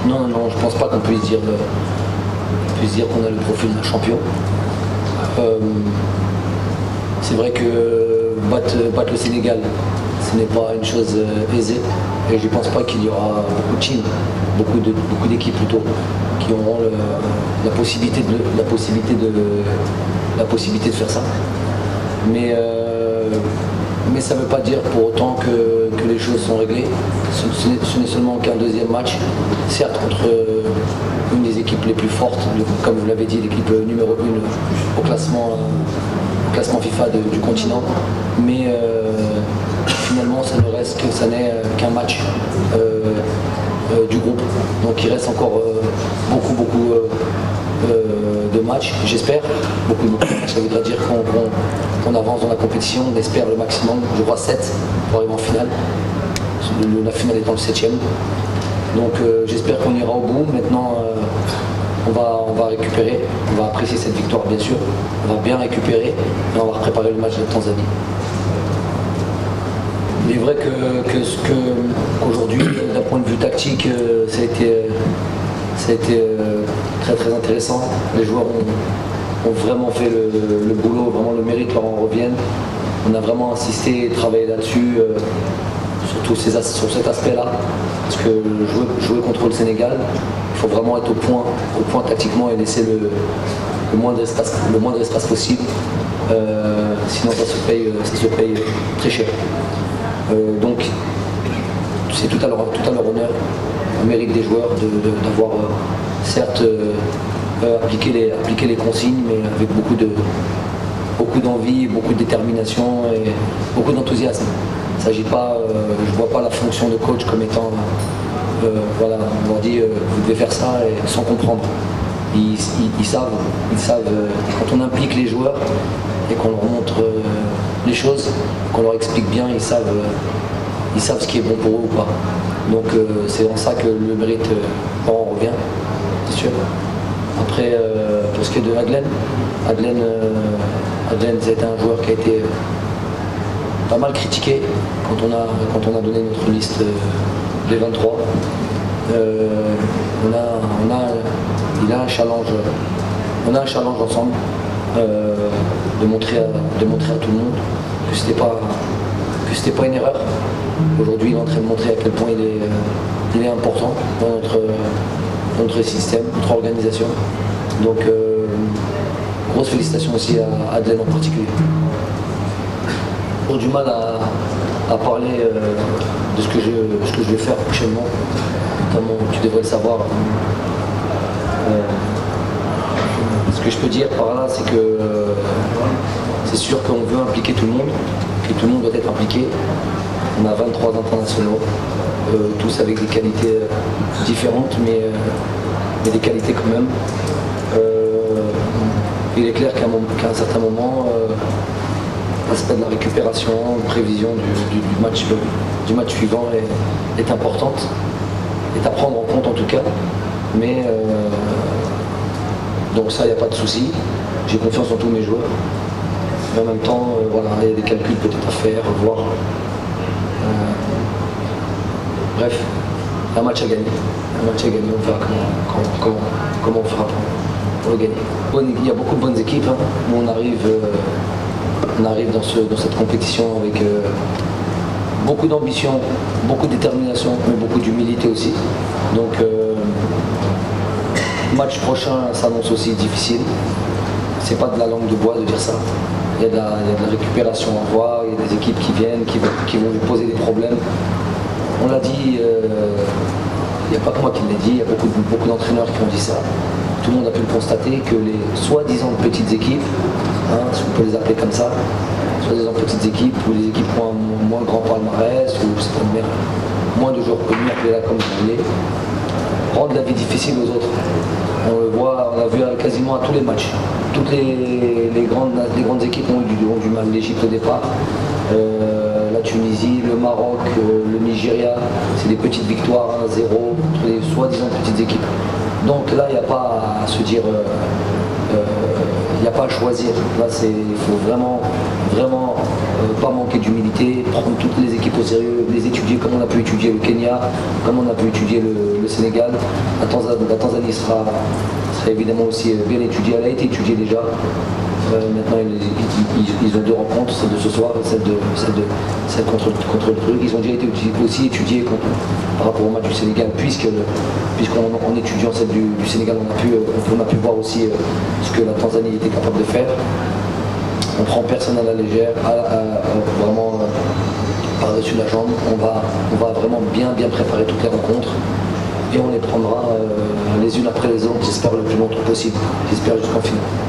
Non, non, je pense pas qu'on puisse dire qu'on a le profil d'un champion. C'est vrai que battre le Sénégal, ce n'est pas une chose aisée. Et je ne pense pas qu'il y aura beaucoup de teams, beaucoup d'équipes plutôt, qui auront la possibilité de faire ça. Mais ça ne veut pas dire pour autant que les choses sont réglées. Ce n'est seulement qu'un deuxième match, certes contre une des équipes les plus fortes, comme vous l'avez dit, l'équipe numéro 1 au classement FIFA du continent. Mais finalement, ça n'est qu'un match du groupe. Donc il reste encore beaucoup de matchs, j'espère. Beaucoup de matchs. Ça voudrait dire qu'on avance dans la compétition, on espère le maximum, je crois 7 pour arriver en finale. La finale étant le 7e. Donc j'espère qu'on ira au bout. Maintenant, on va récupérer, on va apprécier cette victoire bien sûr, on va bien récupérer et on va préparer le match de Tanzanie. Il est vrai qu'aujourd'hui, d'un point de vue tactique, ça a été très très intéressant. Les joueurs ont vraiment fait le boulot, vraiment le mérite leur en revienne. On a vraiment insisté et travaillé là-dessus, sur cet aspect-là. Parce que jouer contre le Sénégal, il faut vraiment être au point tactiquement et laisser le moindre espace possible. Sinon ça se paye très cher. Donc c'est tout à leur honneur, au mérite des joueurs d'avoir certes appliqué les consignes, mais avec beaucoup d'envie, beaucoup de détermination et beaucoup d'enthousiasme. Il s'agit pas, je ne vois pas la fonction de coach comme étant, voilà, on leur dit vous devez faire ça et sans comprendre. Ils savent, quand on implique les joueurs et qu'on leur montre les choses, qu'on leur explique bien, ils savent ce qui est bon pour eux ou pas. Donc c'est en ça que le mérite en revient, c'est sûr. Après, pour ce qui est de Adlen, c'était un joueur qui a été pas mal critiqué quand on a donné notre liste des 23. Il a un challenge. On a un challenge ensemble de montrer à tout le monde que c'était pas une erreur. Aujourd'hui, il est en train de montrer à quel point il est important dans notre système, notre organisation. Donc, grosse félicitations aussi à Adlen en particulier. J'ai du mal à parler de ce que je vais faire prochainement. Notamment, tu devrais le savoir. Ce que je peux dire par là, c'est que c'est sûr qu'on veut impliquer tout le monde, et tout le monde doit être impliqué. On a 23 internationaux, tous avec des qualités différentes, mais des qualités quand même. Il est clair qu'à un certain moment, l'aspect de la récupération, prévision du match suivant est importante, est à prendre en compte en tout cas. Mais donc ça, il n'y a pas de souci. J'ai confiance en tous mes joueurs. Mais en même temps, voilà, il y a des calculs peut-être à faire, voir. Bref, un match à gagner. On verra comment on fera pour le gagner. Il y a beaucoup de bonnes équipes. Hein. Nous, on arrive dans cette compétition avec beaucoup d'ambition, beaucoup de détermination, mais beaucoup d'humilité aussi. Donc, match prochain s'annonce aussi difficile. C'est pas de la langue de bois de dire ça. Il y a de la récupération à voir, il y a des équipes qui viennent, qui vont lui poser des problèmes. On l'a dit, il n'y a pas que moi qui l'ai dit, il y a beaucoup d'entraîneurs qui ont dit ça. Tout le monde a pu le constater que les soi-disant petites équipes, hein, si on peut les appeler comme ça, soi-disant petites équipes ou les équipes ont un moins grand palmarès ou moins de joueurs connus, appelez-la comme vous voulez, rendent la vie difficile aux autres. On le voit, on l'a vu quasiment à tous les matchs. Toutes les grandes équipes ont eu du mal. L'Égypte au départ, la Tunisie, le Maroc, le Nigeria, c'est des petites victoires 1-0 contre les soi-disant petites équipes. Donc là, il n'y a pas à se dire, il n'y a pas à choisir. Là, il faut vraiment pas manquer d'humilité, prendre toutes les équipes au sérieux les étudier comme on a pu étudier le Kenya, comme on a pu étudier le Sénégal. La Tanzanie sera évidemment aussi bien étudiée, elle a été étudiée déjà. Maintenant, ils ont deux rencontres, celle de ce soir et celle contre le truc. Ils ont déjà été aussi étudiés par rapport au match du Sénégal, puisqu'en étudiant celle du Sénégal, on a pu voir aussi ce que la Tanzanie était capable de faire. On prend personne à la légère, vraiment par-dessus la jambe. On va vraiment bien préparer toutes les rencontres et on les prendra les unes après les autres, j'espère le plus longtemps possible, j'espère jusqu'en finale.